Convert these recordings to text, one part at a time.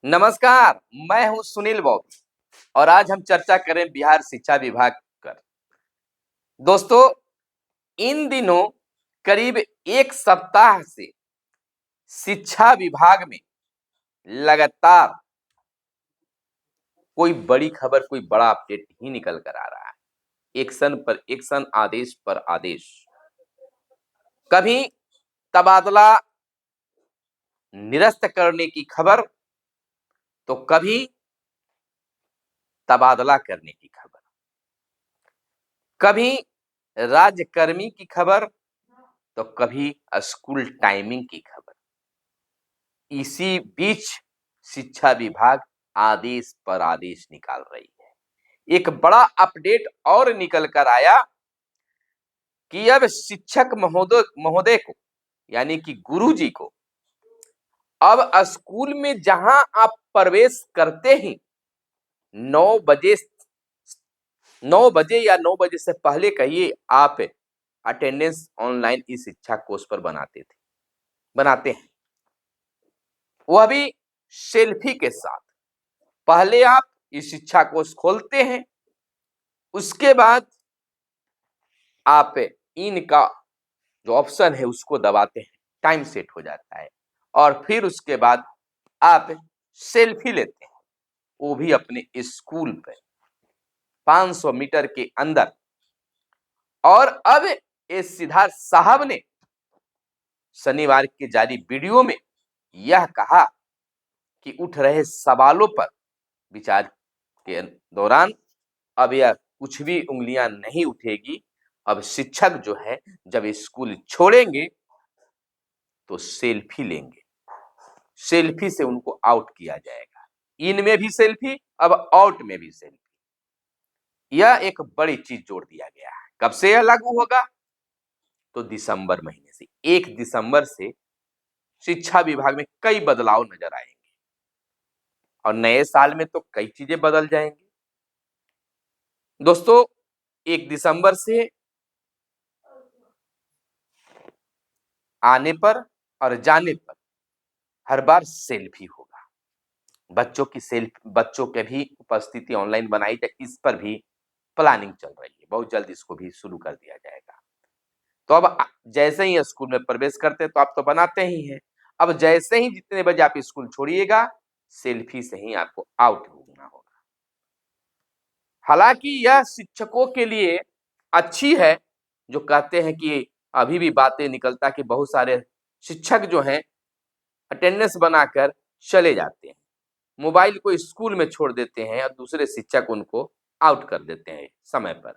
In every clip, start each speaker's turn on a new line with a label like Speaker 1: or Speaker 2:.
Speaker 1: नमस्कार। मैं हूं सुनील बॉबी और आज हम चर्चा करें बिहार शिक्षा विभाग पर। दोस्तों, इन दिनों करीब एक सप्ताह से शिक्षा विभाग में लगातार कोई बड़ी खबर, कोई बड़ा अपडेट ही निकल कर आ रहा है। एक्शन पर एक्शन, आदेश पर आदेश। कभी तबादला निरस्त करने की खबर, तो कभी तबादला करने की खबर, कभी राज्यकर्मी की खबर, तो कभी स्कूल टाइमिंग की खबर। इसी बीच शिक्षा विभाग आदेश पर आदेश निकाल रही है। एक बड़ा अपडेट और निकल कर आया कि अब शिक्षक महोदय महोदय को, यानी कि गुरुजी को, अब स्कूल में जहां आप प्रवेश करते ही 9 बजे, 9 बजे या 9 बजे से पहले कहिए, आप अटेंडेंस ऑनलाइन इस शिक्षा कोर्स पर बनाते हैं। वह भी सेल्फी के साथ। पहले आप इस शिक्षा कोर्स खोलते हैं, उसके बाद आप इनका जो ऑप्शन है उसको दबाते हैं, टाइम सेट हो जाता है और फिर उसके बाद आप सेल्फी लेते हैं, वो भी अपने स्कूल पे 500 मीटर के अंदर। और अब इस सिद्धार्थ साहब ने शनिवार के जारी वीडियो में यह कहा कि उठ रहे सवालों पर विचार के दौरान अब यह कुछ भी उंगलियां नहीं उठेगी। अब शिक्षक जो है जब स्कूल छोड़ेंगे तो सेल्फी लेंगे, सेल्फी से उनको आउट किया जाएगा। इन में भी सेल्फी, अब आउट में भी सेल्फी। यह एक बड़ी चीज जोड़ दिया गया है। कब से यह लागू होगा? तो दिसंबर महीने से, 1 दिसंबर से शिक्षा विभाग में कई बदलाव नजर आएंगे और नए साल में तो कई चीजें बदल जाएंगी। दोस्तों, 1 दिसंबर से आने पर और जाने पर हर बार सेल्फी होगा। बच्चों के भी उपस्थिति ऑनलाइन बनाई जाए, इस पर भी प्लानिंग चल रही है। बहुत जल्द इसको भी शुरू कर दिया जाएगा। तो अब जैसे ही स्कूल में प्रवेश करते हैं तो आप तो बनाते ही हैं। अब जैसे ही जितने बजे आप स्कूल छोड़िएगा, सेल्फी से ही आपको आउट होना होगा। हालांकि यह शिक्षकों के लिए अच्छी है, जो कहते हैं कि अभी भी बातें निकलता कि बहुत सारे शिक्षक जो हैं अटेंडेंस बनाकर चले जाते हैं, मोबाइल को स्कूल में छोड़ देते हैं और दूसरे शिक्षक उनको आउट कर देते हैं समय पर,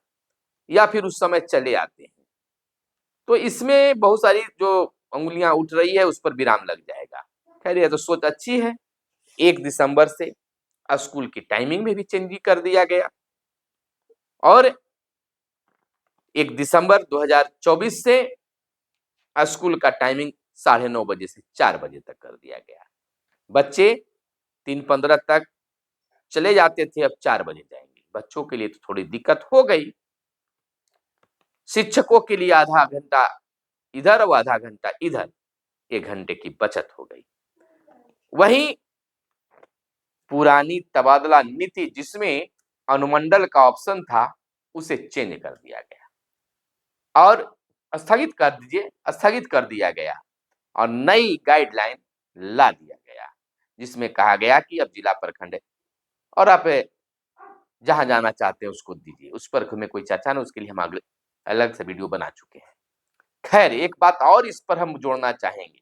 Speaker 1: या फिर उस समय चले आते हैं। तो इसमें बहुत सारी जो उंगलियां उठ रही है उस पर विराम लग जाएगा। खैर, यह तो सोच अच्छी है। 1 दिसंबर से स्कूल की टाइमिंग में भी चेंज कर दिया गया और 1 दिसंबर 2024 से स्कूल का टाइमिंग 9:30 से 4 बजे तक कर दिया गया। बच्चे 3:15 तक चले जाते थे, अब 4 बजे जाएंगे। बच्चों के लिए तो थोड़ी दिक्कत हो गई। शिक्षकों के लिए आधा घंटा इधर और आधा घंटा इधर, 1 घंटे की बचत हो गई। वहीं पुरानी तबादला नीति, जिसमें अनुमंडल का ऑप्शन था, उसे चेंज कर दिया गया और स्थगित कर दिया गया और नई गाइडलाइन ला दिया गया, जिसमें कहा गया कि अब जिला प्रखंड और आप जहां जाना चाहते हैं उसको दीजिए। उस पर हमें कोई चर्चा नहीं, उसके लिए हम अगले अलग से वीडियो बना चुके हैं। खैर, एक बात और इस पर हम जोड़ना चाहेंगे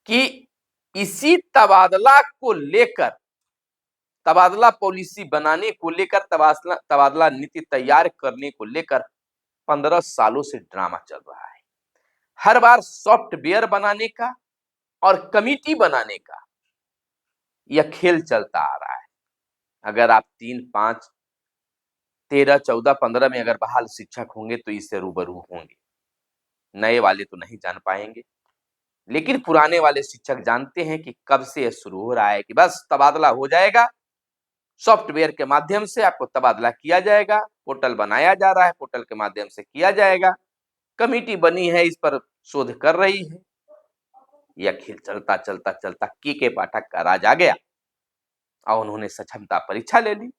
Speaker 1: कि इसी तबादला को लेकर, तबादला पॉलिसी बनाने को लेकर, तबादला नीति तैयार करने को लेकर 15 सालों से ड्रामा चल रहा है। हर बार सॉफ्टवेयर बनाने का और कमिटी बनाने का यह खेल चलता आ रहा है। अगर आप 3, 5, 13, 14, 15 में अगर बहाल शिक्षक होंगे तो इससे रूबरू होंगे। नए वाले तो नहीं जान पाएंगे, लेकिन पुराने वाले शिक्षक जानते हैं कि कब से यह शुरू हो रहा है कि बस तबादला हो जाएगा, सॉफ्टवेयर के माध्यम से आपको तबादला किया जाएगा। पोर्टल बनाया जा रहा है, पोर्टल के माध्यम से किया जाएगा। कमिटी बनी है, इस पर शोध कर रही है। यह खेल चलता चलता चलता के पाठक का राज आ गया और उन्होंने सक्षमता परीक्षा ले ली।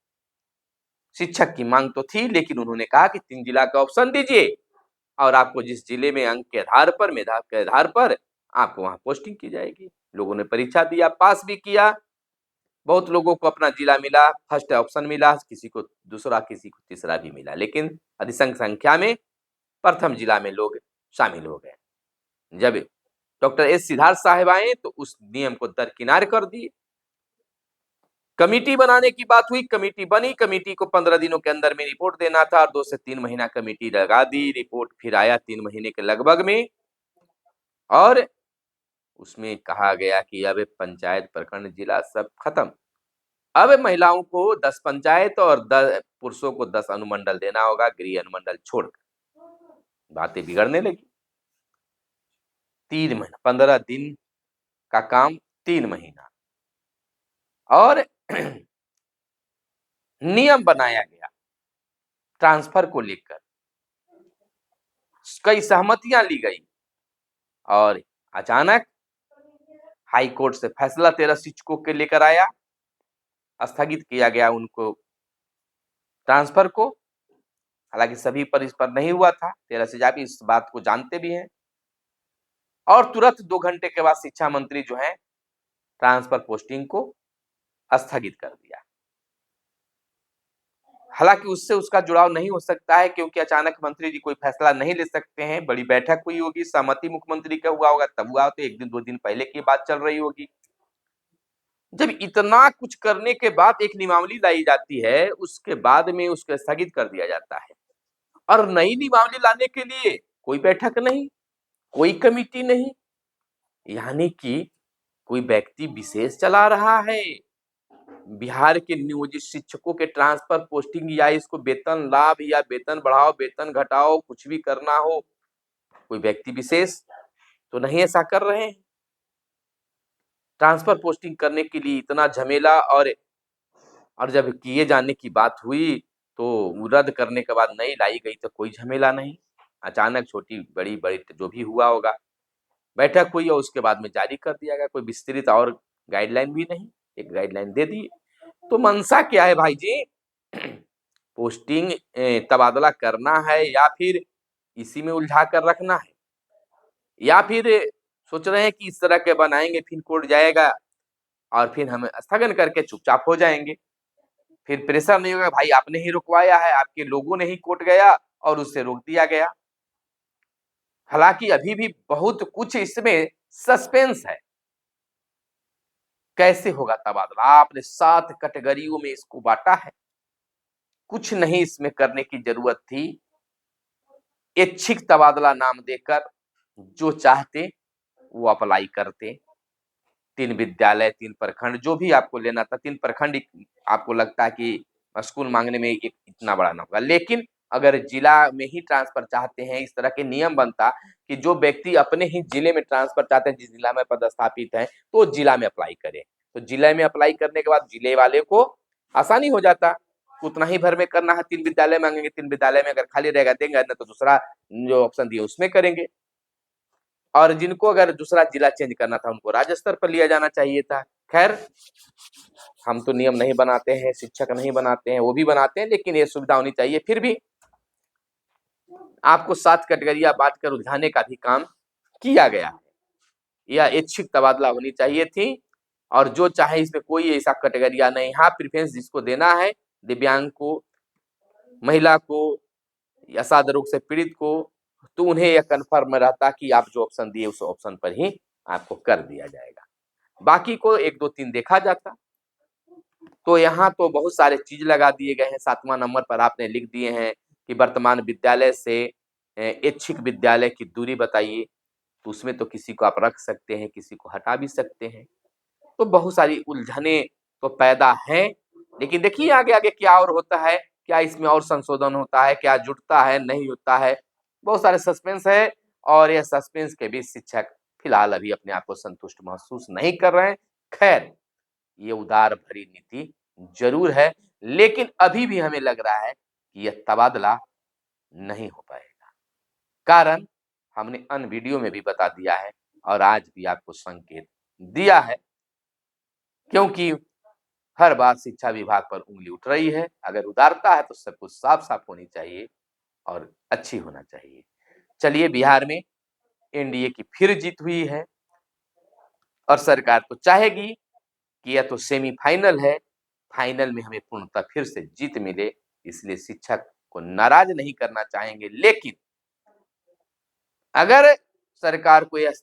Speaker 1: शिक्षक की मांग तो थी, लेकिन उन्होंने कहा कि 3 जिला का ऑप्शन दीजिए और आपको जिस जिले में अंक के आधार पर, मेधा के आधार पर आपको वहां पोस्टिंग की जाएगी। लोगों ने परीक्षा दिया, पास भी किया। बहुत लोगों को अपना जिला मिला, फर्स्ट ऑप्शन मिला, किसी को दूसरा, किसी को तीसरा भी मिला, लेकिन अधिसंख्य संख्या में प्रथम जिला में लोग शामिल हो गए। जब डॉक्टर एस सिद्धार्थ साहब आए तो उस नियम को दरकिनार कर दिए। कमेटी बनाने की बात हुई, कमेटी बनी, कमेटी को 15 दिनों के अंदर में रिपोर्ट देना था और 2 से 3 महीना कमेटी लगा दी। रिपोर्ट फिर आया 3 महीने के लगभग में और उसमें कहा गया कि अब पंचायत, प्रखंड, जिला सब खत्म। अब महिलाओं को 10 पंचायत और पुरुषों को 10 अनुमंडल देना होगा, गृह अनुमंडल छोड़कर। बातें बिगड़ने लगी। 3 महीना, 15 दिन का काम, 3 महीना और नियम बनाया गया ट्रांसफर को लेकर, कई सहमतियां ली गई और अचानक हाई कोर्ट से फैसला 13 शिक्षकों के लेकर आया। स्थगित किया गया उनको ट्रांसफर को। हालांकि सभी पर इस पर नहीं हुआ था, 13 से आप इस बात को जानते भी हैं। और तुरंत 2 घंटे के बाद शिक्षा मंत्री जो है ट्रांसफर पोस्टिंग को स्थगित कर दिया। हालांकि उससे उसका जुड़ाव नहीं हो सकता है, क्योंकि अचानक मंत्री जी कोई फैसला नहीं ले सकते हैं। बड़ी बैठक हुई होगी, सहमति मुख्यमंत्री का हुआ होगा, तब हुआ, तो 1 दिन 2 दिन पहले की बात चल रही होगी। जब इतना कुछ करने के बाद एक नियमावली लाई जाती है, उसके बाद में उसको स्थगित कर दिया जाता है और नई नियमावली लाने के लिए कोई बैठक नहीं, कोई कमेटी नहीं, यानी कि कोई व्यक्ति विशेष चला रहा है। बिहार के नियोजित शिक्षकों के ट्रांसफर पोस्टिंग या इसको वेतन लाभ या वेतन बढ़ाओ, वेतन घटाओ, कुछ भी करना हो, कोई व्यक्ति विशेष तो नहीं ऐसा कर रहे हैं। ट्रांसफर पोस्टिंग करने के लिए इतना झमेला और जब किए जाने की बात हुई तो रद्द करने के बाद नई लाई गई तो कोई झमेला नहीं। अचानक छोटी बड़ी बड़ी जो भी हुआ होगा, बैठक हुई और उसके बाद में जारी कर दिया गया। कोई विस्तृत और गाइडलाइन भी नहीं, एक गाइडलाइन दे दी। तो मंशा क्या है भाई जी? पोस्टिंग तबादला करना है या फिर इसी में उलझा कर रखना है, या फिर सोच रहे हैं कि इस तरह के बनाएंगे, फिर कोर्ट जाएगा और फिर हम स्थगन करके चुपचाप हो जाएंगे। फिर प्रेशर नहीं होगा, भाई आपने ही रुकवाया है, आपके लोगों ने ही कोर्ट गया और उससे रोक दिया गया। हालांकि अभी भी बहुत कुछ इसमें सस्पेंस है। कैसे होगा तबादला? आपने 7 कैटेगरियों में इसको बांटा है। कुछ नहीं इसमें करने की जरूरत थी। ऐच्छिक तबादला नाम देकर जो चाहते वो अप्लाई करते। 3 विद्यालय, 3 प्रखंड, जो भी आपको लेना था, 3 प्रखंड आपको लगता है कि स्कूल मांगने में एक इतना बड़ा ना होगा, लेकिन अगर जिला में ही ट्रांसफर चाहते हैं, इस तरह के नियम बनता कि जो व्यक्ति अपने ही जिले में ट्रांसफर चाहते हैं, जिस जिला में पदस्थापित है, तो जिला में अप्लाई करें। तो जिले में अप्लाई करने के बाद जिले वाले को आसानी हो जाता। उतना ही भर में करना है, 3 विद्यालय मांगेंगे, 3 विद्यालय में अगर खाली रहेगा देंगे, ना तो दूसरा जो ऑप्शन दिए उसमें करेंगे। और जिनको अगर दूसरा जिला चेंज करना था उनको राज्य स्तर पर लिया जाना चाहिए था। खैर, हम तो नियम नहीं बनाते हैं, शिक्षक नहीं बनाते हैं, वो भी बनाते हैं, लेकिन ये सुविधा होनी चाहिए। फिर भी आपको 7 कैटेगरियां बांटकर उलझाने का भी काम किया गया है। यह ऐच्छिक तबादला होनी चाहिए थी और जो चाहे इसमें कोई ऐसा कैटेगरिया नहीं। हाँ, प्रेफरेंस जिसको देना है, दिव्यांग को, महिला को, असाध्य रोग से पीड़ित को, तो उन्हें यह कन्फर्म रहता कि आप जो ऑप्शन दिए उस ऑप्शन पर ही आपको कर दिया जाएगा। बाकी को 1 2 3 देखा जाता। तो यहाँ तो बहुत सारे चीज लगा दिए गए हैं। 7वां नंबर पर आपने लिख दिए हैं कि वर्तमान विद्यालय से ऐच्छिक विद्यालय की दूरी बताइए। तो उसमें तो किसी को आप रख सकते हैं, किसी को हटा भी सकते हैं। तो बहुत सारी उलझने तो पैदा हैं, लेकिन देखिए आगे आगे क्या और होता है, क्या इसमें और संशोधन होता है, क्या जुड़ता है, नहीं होता है। बहुत सारे सस्पेंस है और यह सस्पेंस के बीच शिक्षक फिलहाल अभी अपने आप को संतुष्ट महसूस नहीं कर रहे हैं। खैर, ये उदार भरी नीति जरूर है, लेकिन अभी भी हमें लग रहा है कि यह तबादला नहीं हो पाएगा। कारण हमने अन्य वीडियो में भी बता दिया है और आज भी आपको संकेत दिया है, क्योंकि हर बार शिक्षा विभाग पर उंगली उठ रही है। अगर उदारता है तो सब कुछ साफ साफ होनी चाहिए और अच्छी होना चाहिए। चलिए, बिहार में एनडीए की फिर जीत हुई है और सरकार तो चाहेगी कि यह तो सेमीफाइनल है, फाइनल में हमें पूर्णतः फिर से जीत मिले, इसलिए शिक्षक को नाराज नहीं करना चाहेंगे। लेकिन अगर सरकार को यह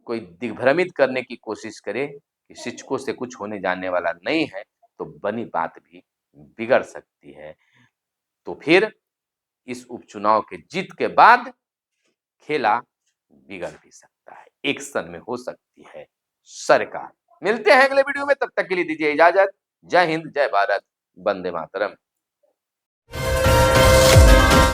Speaker 1: कोई दिग्भ्रमित करने की कोशिश करे कि शिक्षकों से कुछ होने जाने वाला नहीं है, तो बनी बात भी बिगड़ सकती है। तो फिर इस उपचुनाव के जीत के बाद खेला बिगड़ भी सकता है, एक्शन में हो सकती है सरकार। मिलते हैं अगले वीडियो में, तब तक के लिए दीजिए इजाजत। जय हिंद, जय भारत, वंदे मातरम।